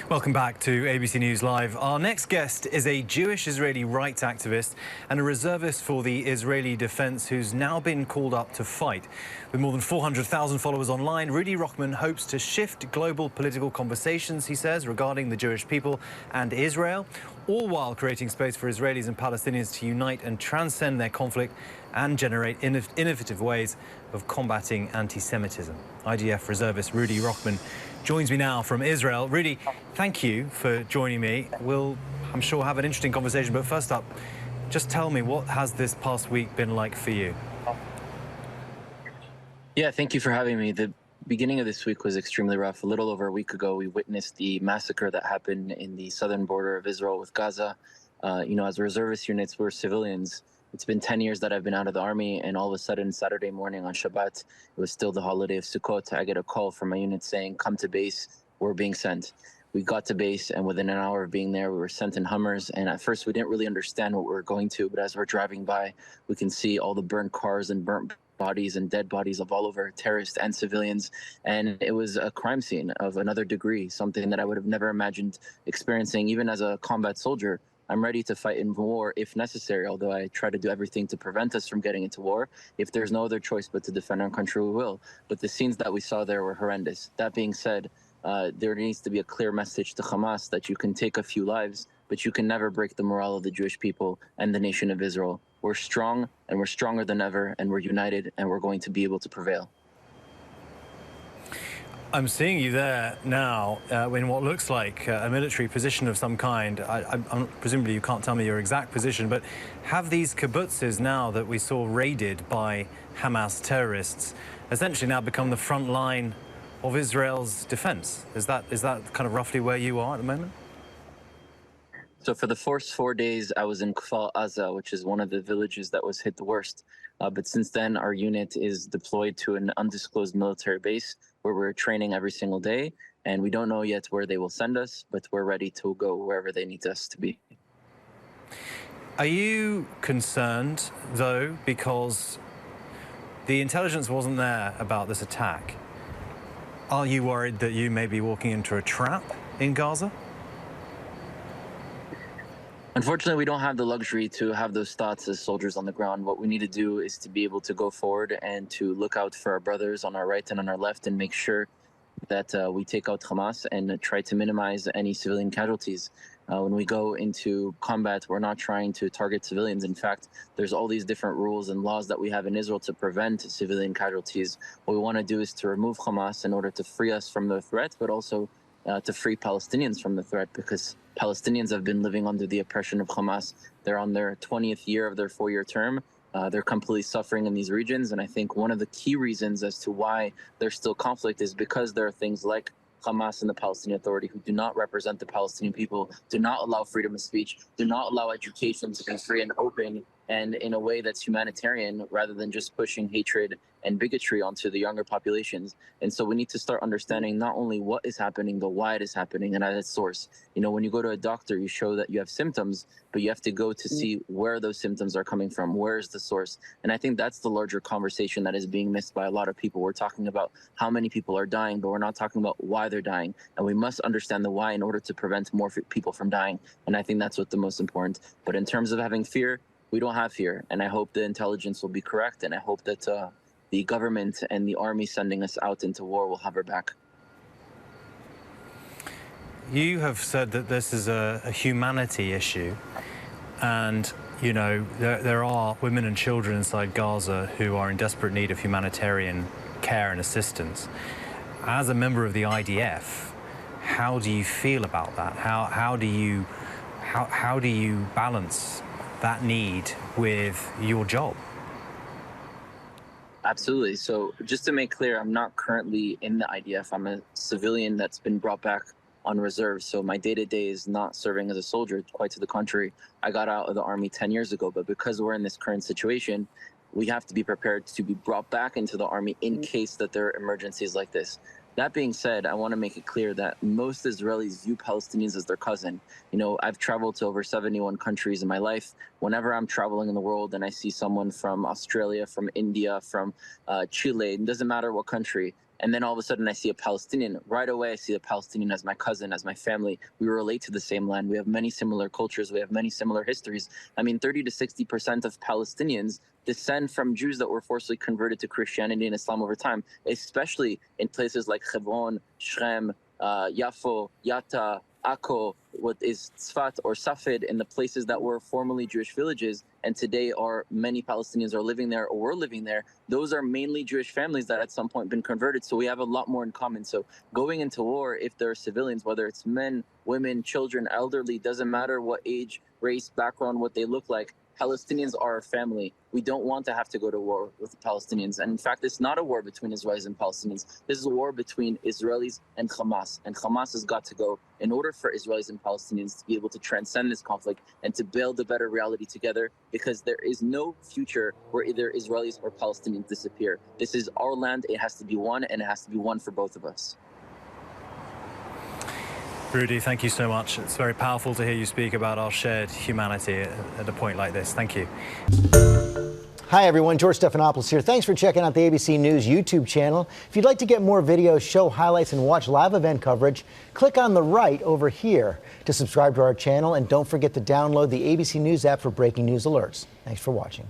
Welcome back to ABC News Live. Our next guest is a Jewish Israeli rights activist and a reservist for the Israeli defense who's now been called up to fight. With more than 400,000 followers online, Rudy Rochman hopes to shift global political conversations, he says, regarding the Jewish people and Israel, all while creating space for Israelis and Palestinians to unite and transcend their conflict and generate innovative ways of combating anti-Semitism. IDF reservist Rudy Rochman joins me now from Israel. Rudy, thank you for joining me. We'll, I'm sure, have an interesting conversation, but first up, just tell me, what has this past week been like for you? Yeah, thank you for having me. The beginning of this week was extremely rough. A little over a week ago, we witnessed the massacre that happened in the southern border of Israel with Gaza. As reservist units, we're civilians. It's been 10 years that I've been out of the army, and all of a sudden, Saturday morning on Shabbat, it was still the holiday of Sukkot. I get a call from my unit saying, "Come to base, we're being sent." We got to base, and within an hour of being there, we were sent in Hummers. And at first, we didn't really understand what we were going to, but as we're driving by, we can see all the burnt cars and burnt bodies and dead bodies of all over terrorists and civilians. And it was a crime scene of another degree, something that I would have never imagined experiencing, even as a combat soldier. I'm ready to fight in war if necessary, although I try to do everything to prevent us from getting into war. If there's no other choice but to defend our country, we will. But the scenes that we saw there were horrendous. That being said, there needs to be a clear message to Hamas that you can take a few lives, but you can never break the morale of the Jewish people and the nation of Israel. We're strong, and we're stronger than ever, and we're united, and we're going to be able to prevail. I'm seeing you there now in what looks like a military position of some kind. Presumably you can't tell me your exact position, but have these kibbutzes now that we saw raided by Hamas terrorists essentially now become the front line of Israel's defense? Is that kind of roughly where you are at the moment? So for the first 4 days, I was in Kfar Aza, which is one of the villages that was hit the worst. But since then, our unit is deployed to an undisclosed military base where we're training every single day. And we don't know yet where they will send us, but we're ready to go wherever they need us to be. Are you concerned, though, because the intelligence wasn't there about this attack? Are you worried that you may be walking into a trap in Gaza? Unfortunately, we don't have the luxury to have those thoughts as soldiers on the ground. What we need to do is to be able to go forward and to look out for our brothers on our right and on our left and make sure that we take out Hamas and try to minimize any civilian casualties. When we go into combat, we're not trying to target civilians. In fact, there's all these different rules and laws that we have in Israel to prevent civilian casualties. What we want to do is to remove Hamas in order to free us from the threat, but also to free Palestinians from the threat, because Palestinians have been living under the oppression of Hamas. They're on their 20th year of their 4-year term. They're completely suffering in these regions. And I think one of the key reasons as to why there's still conflict is because there are things like Hamas and the Palestinian Authority who do not represent the Palestinian people, do not allow freedom of speech, do not allow education to be free and open, and in a way that's humanitarian rather than just pushing hatred and bigotry onto the younger populations. And so we need to start understanding not only what is happening, but why it is happening and at its source. When you go to a doctor, you show that you have symptoms, but you have to go to see where those symptoms are coming from. Where is the source? And I think that's the larger conversation that is being missed by a lot of people. We're talking about how many people are dying, but we're not talking about why they're dying. And we must understand the why in order to prevent more people from dying. And I think that's what's the most important. But in terms of having fear, we don't have fear, and I hope the intelligence will be correct, and I hope that the government and the army sending us out into war will have our back. You have said that this is a humanity issue, and there are women and children inside Gaza who are in desperate need of humanitarian care and assistance. As a member of the IDF, how do you feel about that? How do you balance that need with your job? Absolutely. So just to make clear, I'm not currently in the IDF. I'm a civilian that's been brought back on reserve. So my day-to-day is not serving as a soldier. Quite to the contrary. I got out of the army 10 years ago, but because we're in this current situation, we have to be prepared to be brought back into the army in case that there are emergencies like this. That being said, I want to make it clear that most Israelis view Palestinians as their cousin. I've traveled to over 71 countries in my life. Whenever I'm traveling in the world and I see someone from Australia, from India, from Chile, it doesn't matter what country, and then all of a sudden I see a Palestinian. Right away, I see a Palestinian as my cousin, as my family. We relate to the same land. We have many similar cultures. We have many similar histories. I mean, 30 to 60% of Palestinians descend from Jews that were forcibly converted to Christianity and Islam over time, especially in places like Hebron, Shrem, Yafo, Yatta, Akko, what is Tzfat or Safed, in the places that were formerly Jewish villages, and today are many Palestinians are living there or were living there. Those are mainly Jewish families that at some point been converted. So we have a lot more in common. So going into war, if there are civilians, whether it's men, women, children, elderly, doesn't matter what age, race, background, what they look like, Palestinians are a family. We don't want to have to go to war with the Palestinians. And in fact, it's not a war between Israelis and Palestinians. This is a war between Israelis and Hamas. And Hamas has got to go in order for Israelis and Palestinians to be able to transcend this conflict and to build a better reality together, because there is no future where either Israelis or Palestinians disappear. This is our land. It has to be one, and it has to be one for both of us. Rudy, thank you so much. It's very powerful to hear you speak about our shared humanity at a point like this. Thank you. Hi, everyone. George Stephanopoulos here. Thanks for checking out the ABC News YouTube channel. If you'd like to get more videos, show highlights, and watch live event coverage, click on the right over here to subscribe to our channel. And don't forget to download the ABC News app for breaking news alerts. Thanks for watching.